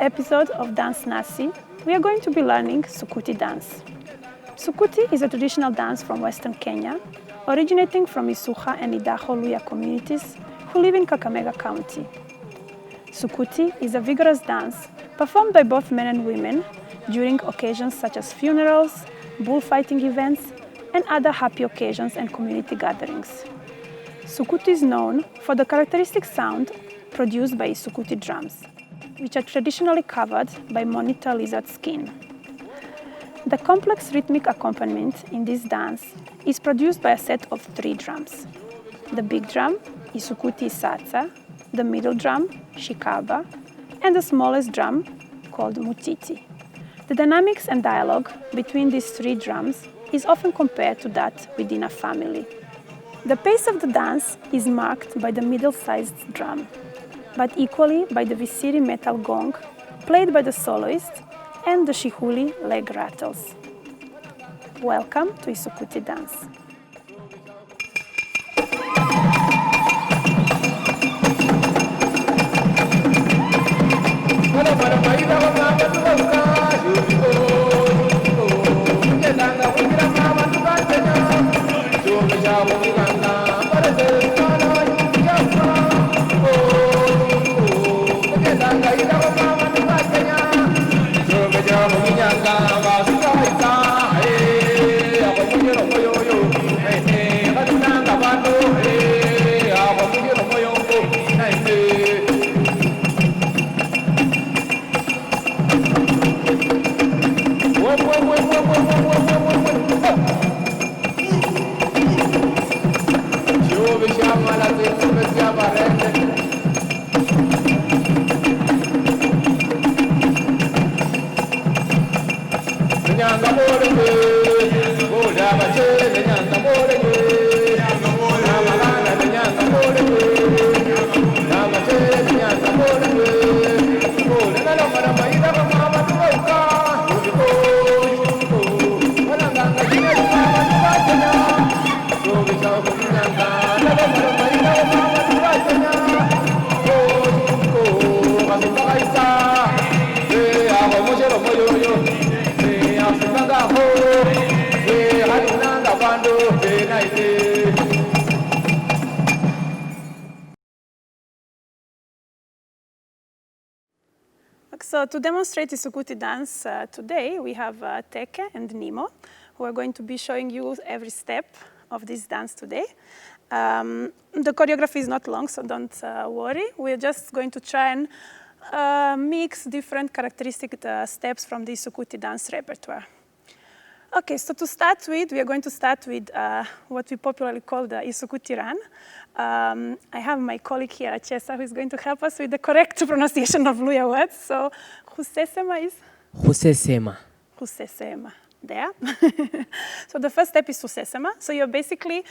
episode of DanceNasi, we are going to be learning Isukuti dance. Isukuti is a traditional dance from Western Kenya, originating from Isuka and Idaho Luya communities who live in Kakamega County. Isukuti is a vigorous dance performed by both men and women during occasions such as funerals, bullfighting events, and other happy occasions and community gatherings. Isukuti is known for the characteristic sound produced by Isukuti drums, which are traditionally covered by monitor lizard skin. The complex rhythmic accompaniment in this dance is produced by a set of 3 drums. The big drum, Isukuti Satsa, the middle drum, Shikaba, and the smallest drum, called Mutiti. The dynamics and dialogue between these 3 drums is often compared to that within a family. The pace of the dance is marked by the middle-sized drum, but equally by the Visiri metal gong, played by the soloist, and the Shihuli leg rattles. Welcome to Isukuti dance. So to demonstrate Isukuti dance today, we have Teke and Nemo, who are going to be showing you every step of this dance today. The choreography is not long, so don't worry. We're just going to try and mix different characteristic steps from the Isukuti dance repertoire. Okay, so to start with, we are going to start with what we popularly call the Isukuti run. I have my colleague here, Achesa, who is going to help us with the correct pronunciation of Luya words. So, Husesema is? Husesema. Husesema. There. So the first step is Husesema. So you're basically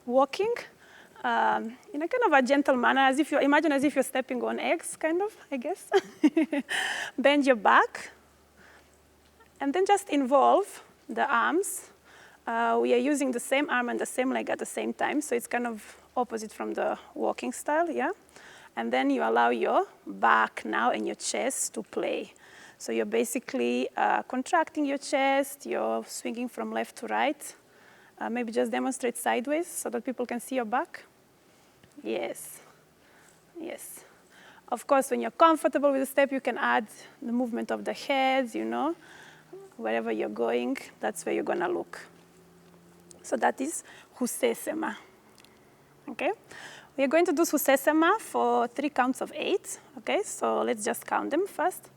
walking in a kind of a gentle manner, as if imagine as if you're stepping on eggs, kind of, I guess. Bend your back. And then just involve the arms. We are using the same arm and the same leg at the same time, so it's kind of opposite from the walking style, yeah? And then you allow your back now and your chest to play. So you're basically contracting your chest, you're swinging from left to right. Maybe just demonstrate sideways so that people can see your back. Yes, yes. Of course, when you're comfortable with the step, you can add the movement of the head, you know. Wherever you're going, that's where you're going to look. So that is Husesema. Okay? We are going to do Husesema for 3 counts of 8. Okay? So let's just count them first.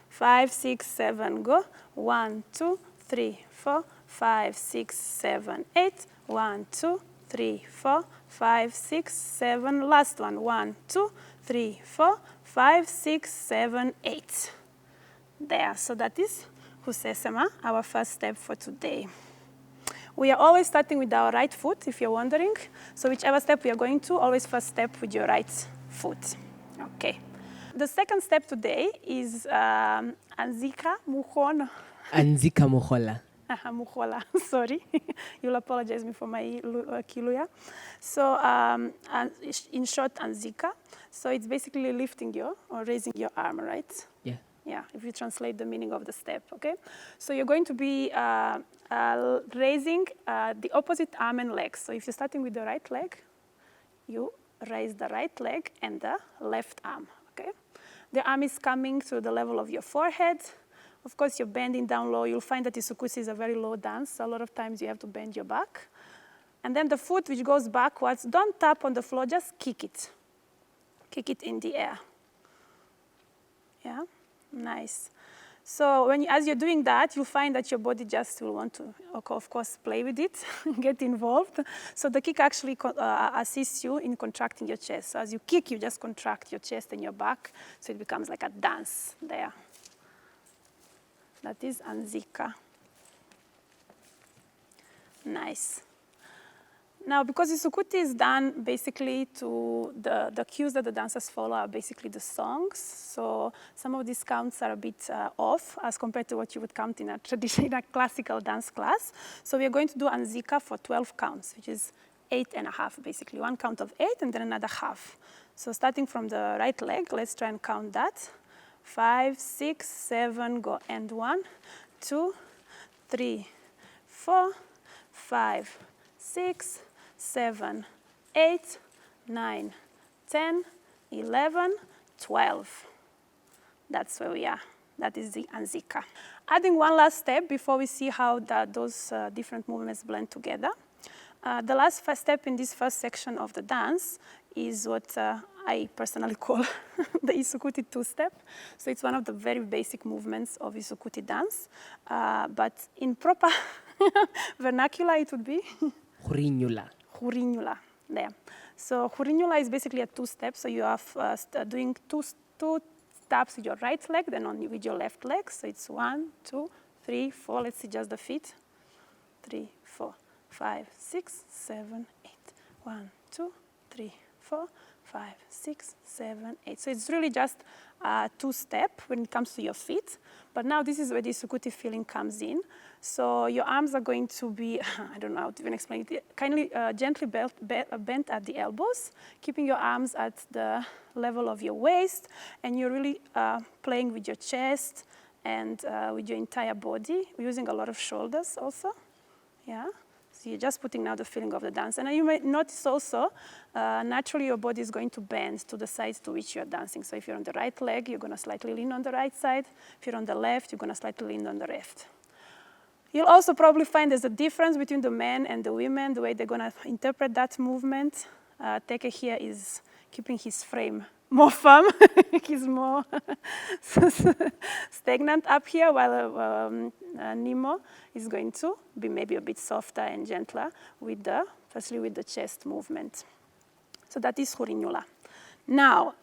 5, 6, 7, go. 1, 2, 3, 4, 5, 6, 7, 8. 1, 2, 3, 4, 5, 6, 7. Last one. 1, 2, 3, 4, 5, 6, 7, 8. There. So that is Husesema, our first step for today. We are always starting with our right foot, if you're wondering. So whichever step we are going to, always first step with your right foot. Okay. The second step today is Anzika Muhono. Anzika Muhola. Muhola, sorry. You'll apologize me for my Kiluya. So in short, Zika. So it's basically lifting your or raising your arm, right? Yeah. Yeah, if you translate the meaning of the step, okay? So you're going to be raising the opposite arm and leg. So if you're starting with the right leg, you raise the right leg and the left arm, okay? The arm is coming to the level of your forehead. Of course, you're bending down low. You'll find that Isukuti is a very low dance. So a lot of times you have to bend your back. And then the foot, which goes backwards, don't tap on the floor, just kick it. Kick it in the air. Yeah, nice. So as you're doing that, you'll find that your body just will want to, of course, play with it, get involved. So the kick actually assists you in contracting your chest. So as you kick, you just contract your chest and your back, so it becomes like a dance there. That is Zika. Nice. Now, because Isukuti is done basically to the cues that the dancers follow are basically the songs. So some of these counts are a bit off as compared to what you would count in a traditional classical dance class. So we are going to do Zika for 12 counts, which is 8.5 basically. One count of 8 and then another half. So starting from the right leg, let's try and count that. 5, 6, 7, go. And 1, 2, 3, 4, 5, 6, 7, 8, 9, 10, 11, 12. That's where we are. That is the Zika. Adding one last step before we see how those different movements blend together. The last first step in this first section of the dance is what I personally call the Isukuti two-step. So it's one of the very basic movements of Isukuti dance. But in proper vernacular, it would be? Hurinyula, there. So Hurinyula is basically a two-step. So you are doing two taps with your right leg, then with your left leg. So it's 1, 2, 3, 4. Let's see just the feet. 3, 4, 5, 6, 7, 8. 1, 2, 3, 4, 5, 6, 7, 8. So it's really just a two-step when it comes to your feet. But now this is where the Isukuti feeling comes in. So your arms are going to be, I don't know how to even explain it, kindly gently bent at the elbows, keeping your arms at the level of your waist, and you're really playing with your chest and with your entire body. We're using a lot of shoulders also, yeah. So you're just putting now the feeling of the dance. And you may notice also, naturally your body is going to bend to the sides to which you're dancing. So if you're on the right leg, you're going to slightly lean on the right side. If you're on the left, you're going to slightly lean on the left. You'll also probably find there's a difference between the men and the women, the way they're going to interpret that movement. Teke here is keeping his frame more firm. He's more stagnant up here, while Nemo is going to be maybe a bit softer and gentler, firstly with the chest movement. So that is Hurinyula. Now,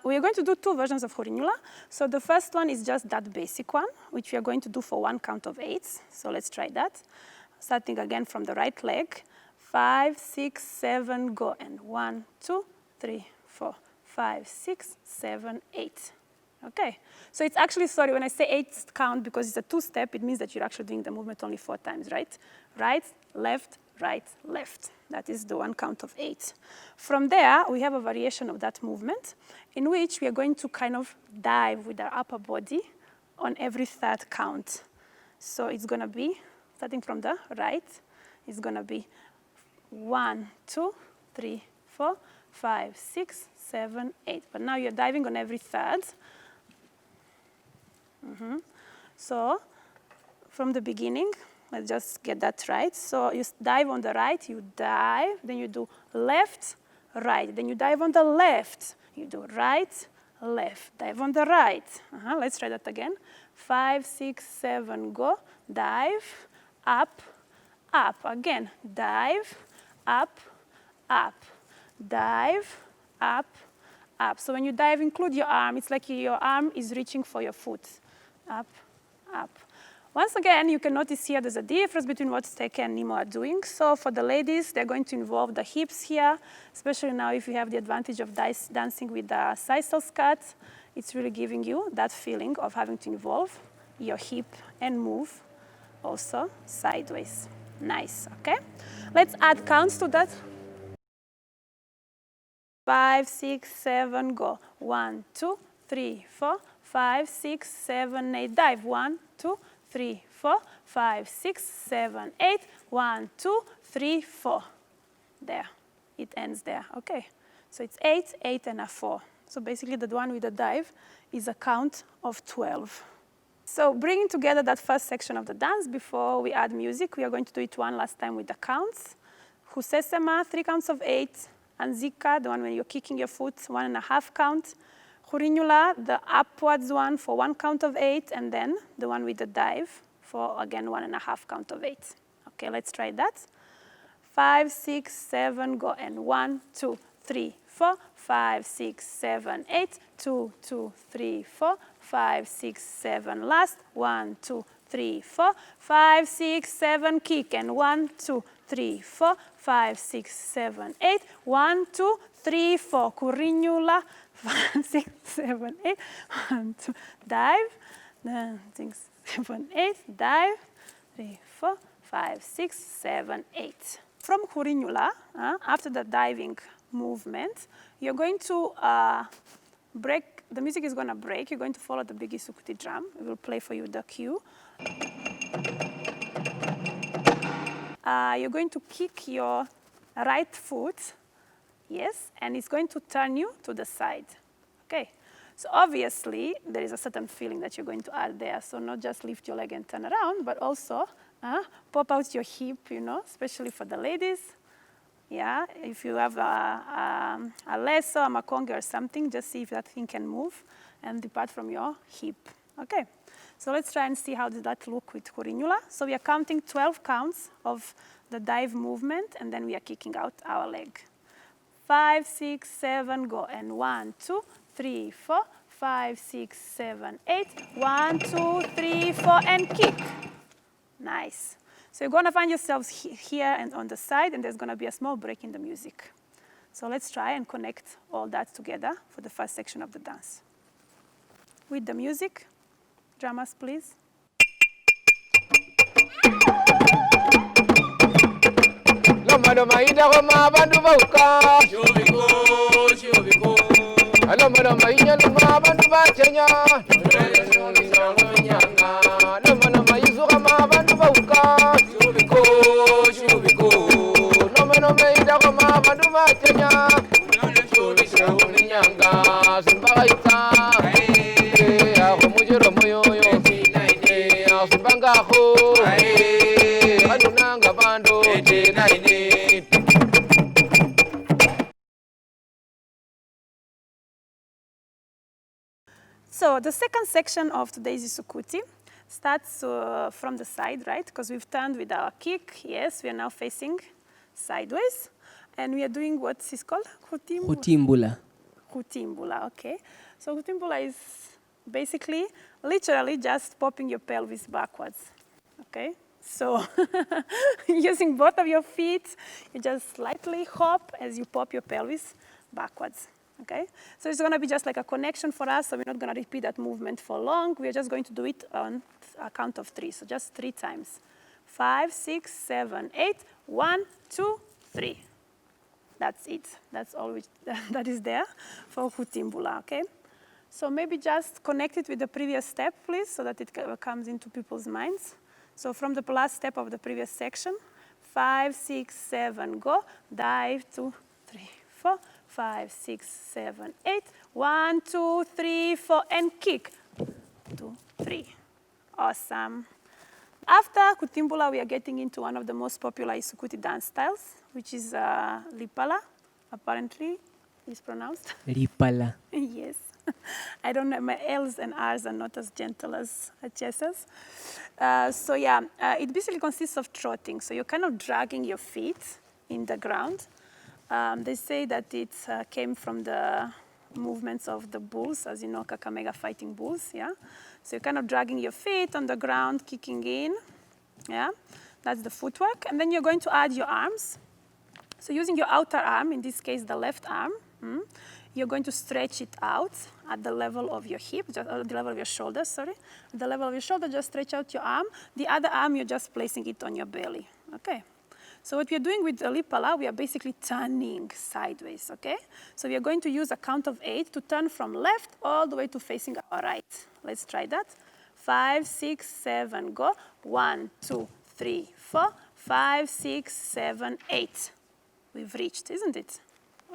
we are going to do two versions of Hurinyula. So the first one is just that basic one, which we are going to do for one count of 8. So let's try that. Starting again from the right leg. 5, 6, 7, go. And 1, 2, 3, 4, 5, 6, 7, 8. Okay. So it's actually, sorry, when I say 8 count, because it's a two-step, it means that you're actually doing the movement only 4 times, right? Right, left, right, left. That is the one count of 8. From there, we have a variation of that movement in which we are going to kind of dive with our upper body on every third count. So it's going to be, starting from the right, it's going to be 1, 2, 3, 4, 5, 6, 7, 8. But now you're diving on every third. So from the beginning, let's just get that right. So you dive on the right, you dive, then you do left, right. Then you dive on the left, you do right, left. Dive on the right. Let's try that again. 5, 6, 7, go. Dive, up, up. Again, dive, up, up. Dive, up, up. So when you dive, include your arm. It's like your arm is reaching for your foot. Up, up. Once again, you can notice here there's a difference between what Teke and Nemo are doing. So for the ladies, they're going to involve the hips here, especially now if you have the advantage of dancing with the sisal skirt. It's really giving you that feeling of having to involve your hip and move also sideways. Nice, okay? Let's add counts to that. 5, 6, 7, go. 1, 2, 3, 4, 5, 6, 7, 8, dive. 1, 2, 3, 4, 5, 6, 7, 8. 1, 2, 3, 4. There, it ends there, okay? So it's 8, 8, and a 4. So basically the one with the dive is a count of 12. So bringing together that first section of the dance before we add music, we are going to do it one last time with the counts. Sesame, 3 counts of 8. And Zika, the one when you're kicking your foot, 1.5 count. Kudzimbula, the upwards one for 1 count of 8. And then the one with the dive for, again, 1.5 count of 8. Okay, let's try that. 5, 6, 7, go. And 1, 2, 3, 4, 5, 6, 7, 8. 2, 2, 3, 4, 5, 6, 7, last. 1, 2, 3, 4, 5, 6, 7, kick. And 1, 2, 3, 4, 5, 6, 7, 8. 1, 2, 3, 4. Kudzimbula. 5, 6, 7, 8. 1, 2, dive. 6, 7, 8. Dive. 3, 4, 5, 6, 7, 8. From Kudzimbula, after the diving movement, you're going to break. The music is going to break. You're going to follow the big Isukuti drum. We will play for you the cue. You're going to kick your right foot, yes, and it's going to turn you to the side, okay? So obviously, there is a certain feeling that you're going to add there. So not just lift your leg and turn around, but also pop out your hip, you know, especially for the ladies. Yeah, if you have a lasso, a makonge or something, just see if that thing can move and depart from your hip, okay? So let's try and see how does that look with Kudzimbula. So we are counting 12 counts of the dive movement, and then we are kicking out our leg. 5, 6, 7, go. And 1, 2, 3, 4, 5, 6, 7, 8. 1, 2, 3, 4, and kick. Nice. So you're going to find yourselves here and on the side, and there's going to be a small break in the music. So let's try and connect all that together for the first section of the dance. With the music, drummers, please. So the second section of today's Isukuti starts from the side, right? Because we've turned with our kick. Yes, we are now facing sideways. And we are doing what is called? Kudzimbula. Kudzimbula, okay. So Kudzimbula is basically, literally just popping your pelvis backwards, okay? So using both of your feet, you just slightly hop as you pop your pelvis backwards. Okay, so it's going to be just like a connection for us, so we're not going to repeat that movement for long. We're just going to do it on a count of 3, so just 3 times. 5, 6, 7, 8, 1, 2, 3. That's it. That's all that is there for Kudzimbula, okay? So maybe just connect it with the previous step, please, so that it comes into people's minds. So from the last step of the previous section, 5, 6, 7, go, dive, 2, 3, 4, 5, 6, 7, 8. 1, 2, 3, 4, and kick. 2, 3. Awesome. After Kudzimbula, we are getting into one of the most popular Isukuti dance styles, which is Lipala, apparently is pronounced. Lipala. Yes. I don't know, my L's and R's are not as gentle as Chessa's. So yeah, it basically consists of trotting. So you're kind of dragging your feet in the ground. They say that it came from the movements of the bulls, as you know, Kakamega fighting bulls, yeah? So you're kind of dragging your feet on the ground, kicking in, yeah? That's the footwork. And then you're going to add your arms. So using your outer arm, in this case, the left arm, You're going to stretch it out at the level of your hip, just at the level of your shoulder, sorry. At the level of your shoulder, just stretch out your arm. The other arm, you're just placing it on your belly, okay? So what we're doing with the Lipala, we are basically turning sideways, okay? So we are going to use a count of 8 to turn from left all the way to facing our right. Let's try that. 5, 6, 7, go. 1, 2, 3, 4, 5, 6, 7, 8. We've reached, isn't it?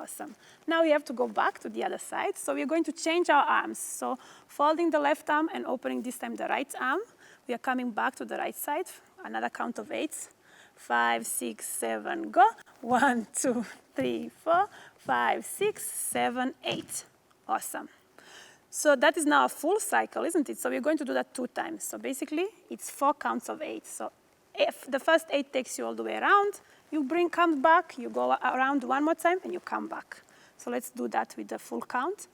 Awesome. Now we have to go back to the other side. So we're going to change our arms. So folding the left arm and opening this time the right arm. We are coming back to the right side. Another count of 8. 5, 6, 7, go. 1, 2, 3, 4, 5, 6, 7, 8. Awesome. So that is now a full cycle, isn't it? So we're going to do that 2 times. So basically, it's 4 counts of 8. So if the first 8 takes you all the way around, you come back, you go around 1 more time, and you come back. So let's do that with the full count.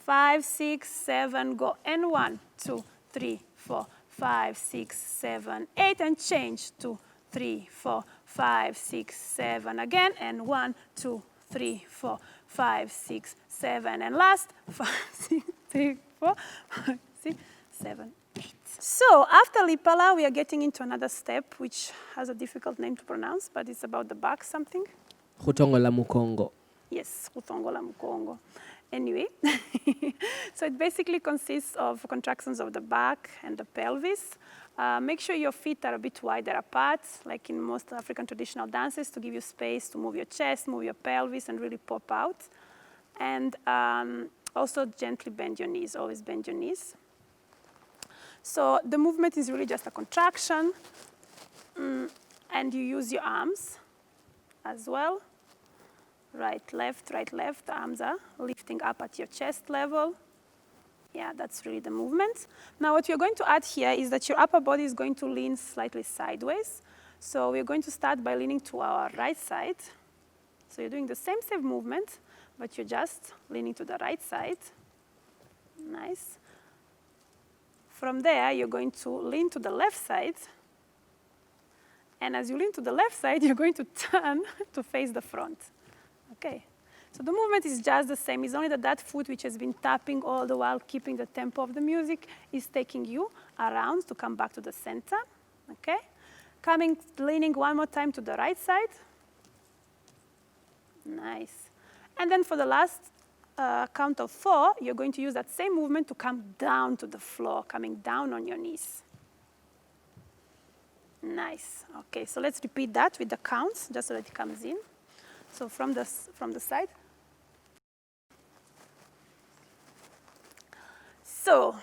5, 6, 7, go. And 1, 2, 3, 4, 5, 6, 7, 8, and change. 2, 3, 4, 5, 6, 7 again, and 1, 2, 3, 4, 5, 6, 7, and last 5, 6, 3, 4, 5, 6, 7, 8. So after Lipala, we are getting into another step, which has a difficult name to pronounce, but it's about the back something. Kutongola mukongo. Yes, kutongola mukongo. Anyway, so it basically consists of contractions of the back and the pelvis. Make sure your feet are a bit wider apart, like in most African traditional dances, to give you space to move your chest, move your pelvis, and really pop out. And also gently bend your knees, always bend your knees. So the movement is really just a contraction, and you use your arms as well. Right, left, the arms are lifting up at your chest level. Yeah, that's really the movement. Now what we're going to add here is that your upper body is going to lean slightly sideways. So we're going to start by leaning to our right side. So you're doing the same movement, but you're just leaning to the right side. Nice. From there, you're going to lean to the left side. And as you lean to the left side, you're going to turn to face the front. Okay, so the movement is just the same. It's only that foot, which has been tapping all the while, keeping the tempo of the music, is taking you around to come back to the center. Okay, leaning one more time to the right side. Nice. And then for the last count of 4, you're going to use that same movement to come down to the floor, coming down on your knees. Nice. Okay, so let's repeat that with the counts, just so that it comes in. So from the side. So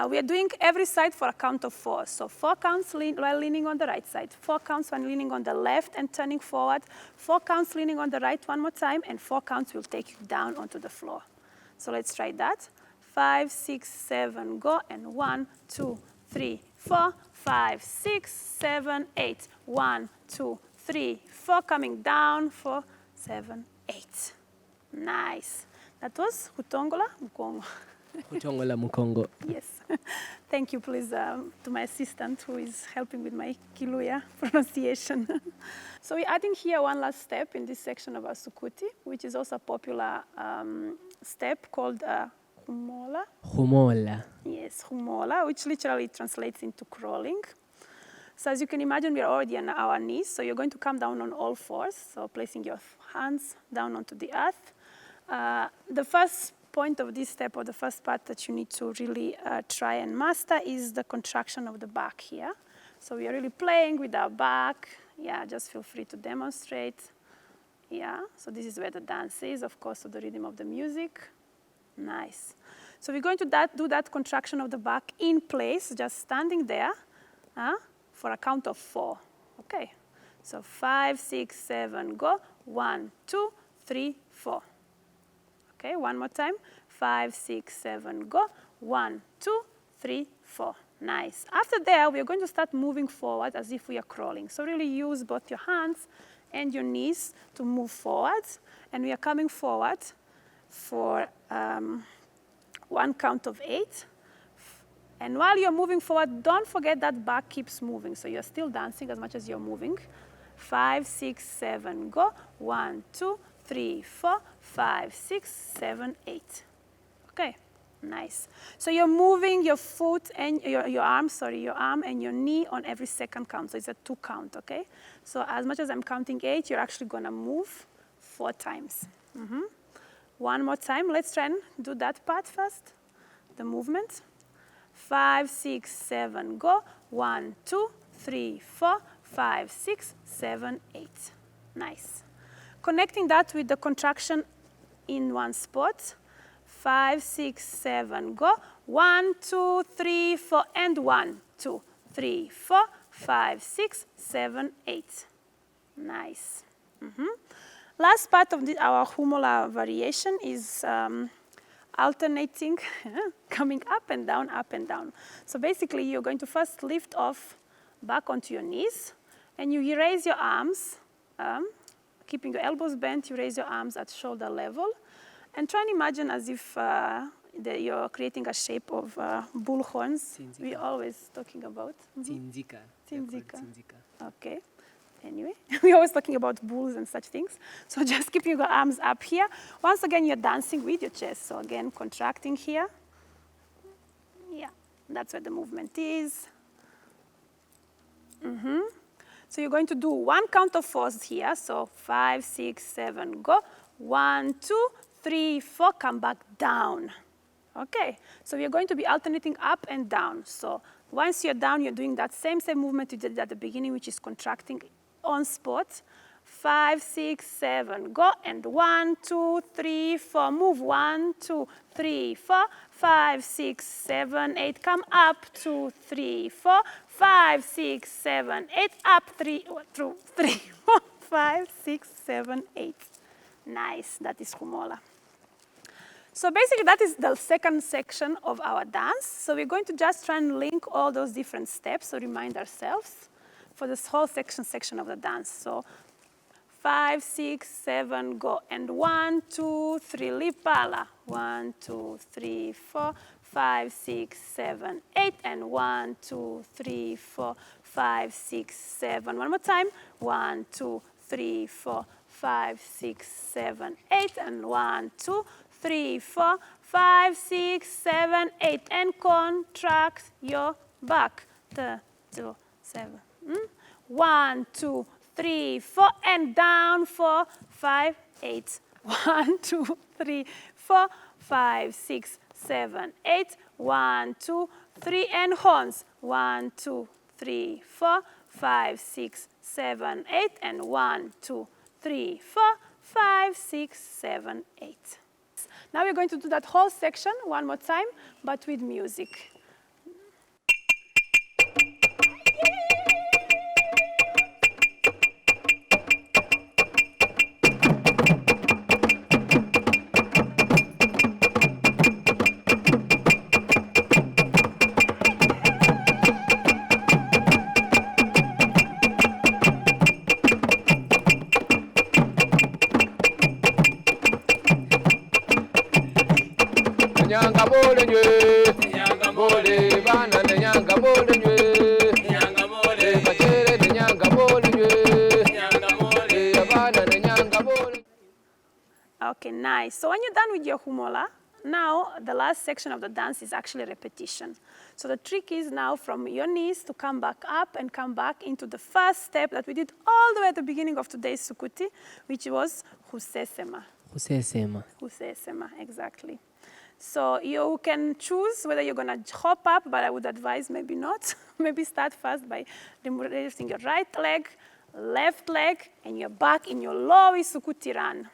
we are doing every side for a count of 4. So 4 counts while leaning on the right side, 4 counts when leaning on the left and turning forward, 4 counts leaning on the right one more time, and 4 counts will take you down onto the floor. So let's try that. 5, 6, 7, go, and 1, 2, 3, 4, 5, 6, 7, 8. 1, 2, 3, 4, coming down, 4, 7, 8. Nice. That was Kutongola Mukongo. Kutongola mukongo. Yes. Thank you, please, to my assistant who is helping with my Kiluya pronunciation. So we're adding here one last step in this section of Isukuti, which is also a popular step called Humola. Humola. Yes, Humola, which literally translates into crawling. So as you can imagine, we're already on our knees, so you're going to come down on all 4s, so placing your hands down onto the earth. The first point of this step, or the first part that you need to really try and master, is the contraction of the back here. So we are really playing with our back. Yeah, just feel free to demonstrate. Yeah, so this is where the dance is, of course, to the rhythm of the music. Nice. So we're going to do that contraction of the back in place, just standing there. For a count of 4. Okay, so 5, 6, 7, go. 1, 2, 3, 4. Okay, one more time. 5, 6, 7, go. 1, 2, 3, 4. Nice. After that, we're going to start moving forward as if we are crawling. So really use both your hands and your knees to move forward. And we are coming forward for 1 count of 8. And while you're moving forward, don't forget that back keeps moving. So you're still dancing as much as you're moving. 5, 6, 7, go. 1, 2, 3, 4, 5, 6, 7, 8. Okay, nice. So you're moving your foot and your arm and your knee on every second count. So it's a 2 count, okay? So as much as I'm counting 8, you're actually gonna move 4 times. One more time, let's try and do that part first, the movement. 5, 6, 7, go. 1, 2, 3, 4, 5, 6, 7, 8. Nice. Connecting that with the contraction in one spot. 5, 6, 7, go. 1, 2, 3, 4, and 1, 2, 3, 4, 5, 6, 7, 8. Nice. Last part of our humola variation is alternating, coming up and down, up and down. So basically, you're going to first lift off back onto your knees, and you raise your arms, keeping your elbows bent, you raise your arms at shoulder level, and try and imagine as if you're creating a shape of bull horns. We're always talking about. Zika. Zika. Okay. Anyway, we're always talking about bulls and such things. So just keeping your arms up here. Once again, you're dancing with your chest. So again, contracting here. Yeah, that's where the movement is. So you're going to do 1 count of 4s here. So 5, 6, 7, go. 1, 2, 3, 4, come back down. Okay, so we're going to be alternating up and down. So once you're down, you're doing that same movement you did at the beginning, which is contracting on spot. 5, 6, 7, go, and 1, 2, 3, 4, move. 1, 2, 3, 4, 5, 6, 7, 8, come up. 2, 3, 4, 5, 6, 7, 8, up. 3, 2, 3, 4, 5, 6, 7, 8. Nice, that is humola. So basically, that is the second section of our dance. So we're going to just try and link all those different steps, so remind ourselves for this whole section of the dance. So 5, 6, 7, go, and 1, 2, 3, Lipala. 1, 2, 3, 4, 5, 6, 7, 8, and 1, 2, 3, 4, 5, 6, 7. One more time. 1, 2, 3, 4, 5, 6, 7, 8, and 1, 2, 3, 4, 5, 6, 7, 8, and contract your back. 2, 7. 1, 2, 3, 4, and down. 4, 5, 8. 1, 2, 3, 4, 5, 6, 7, 8. 1, 2, 3, and horns. 1, 2, 3, 4, 5, 6, 7, 8, and 1, 2, 3, 4, 5, 6, 7, 8. Now we're going to do that whole section one more time, but with music. Nyanga mole bana ne nyanga mole bachere ne nyanga mole bana ne nyanga mole. Okay, nice. So when you're done with your humola, now the last section of the dance is actually repetition. So the trick is now from your knees to come back up and come back into the first step that we did all the way at the beginning of today's Isukuti, which was Husesema. Husesema, exactly. So you can choose whether you're going to hop up, but I would advise maybe not. Maybe start first by raising your right leg, left leg, and you're back in your low Isukuti run.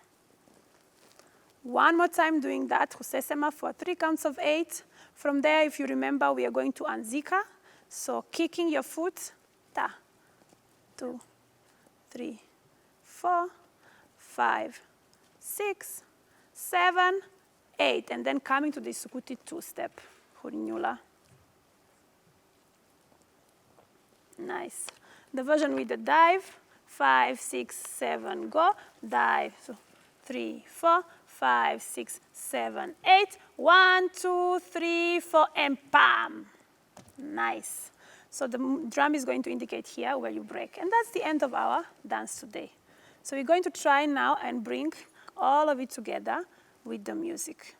One more time doing that, Husesema, for 3 counts of 8. From there, if you remember, we are going to Zika. So kicking your foot, ta, 2, 3, 4, 5, 6, 7, 8, and then coming to the Isukuti 2-step, Hurinyula. Nice. The version with the dive, 5, 6, 7, go, dive, so 3, 4, 5, 6, 7, 8, 1, 2, 3, 4, and pam. Nice. So the drum is going to indicate here where you break. And that's the end of our dance today. So we're going to try now and bring all of it together with the music.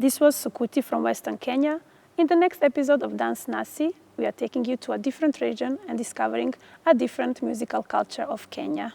This was Isukuti from Western Kenya. In the next episode of DanceNasi, we are taking you to a different region and discovering a different musical culture of Kenya.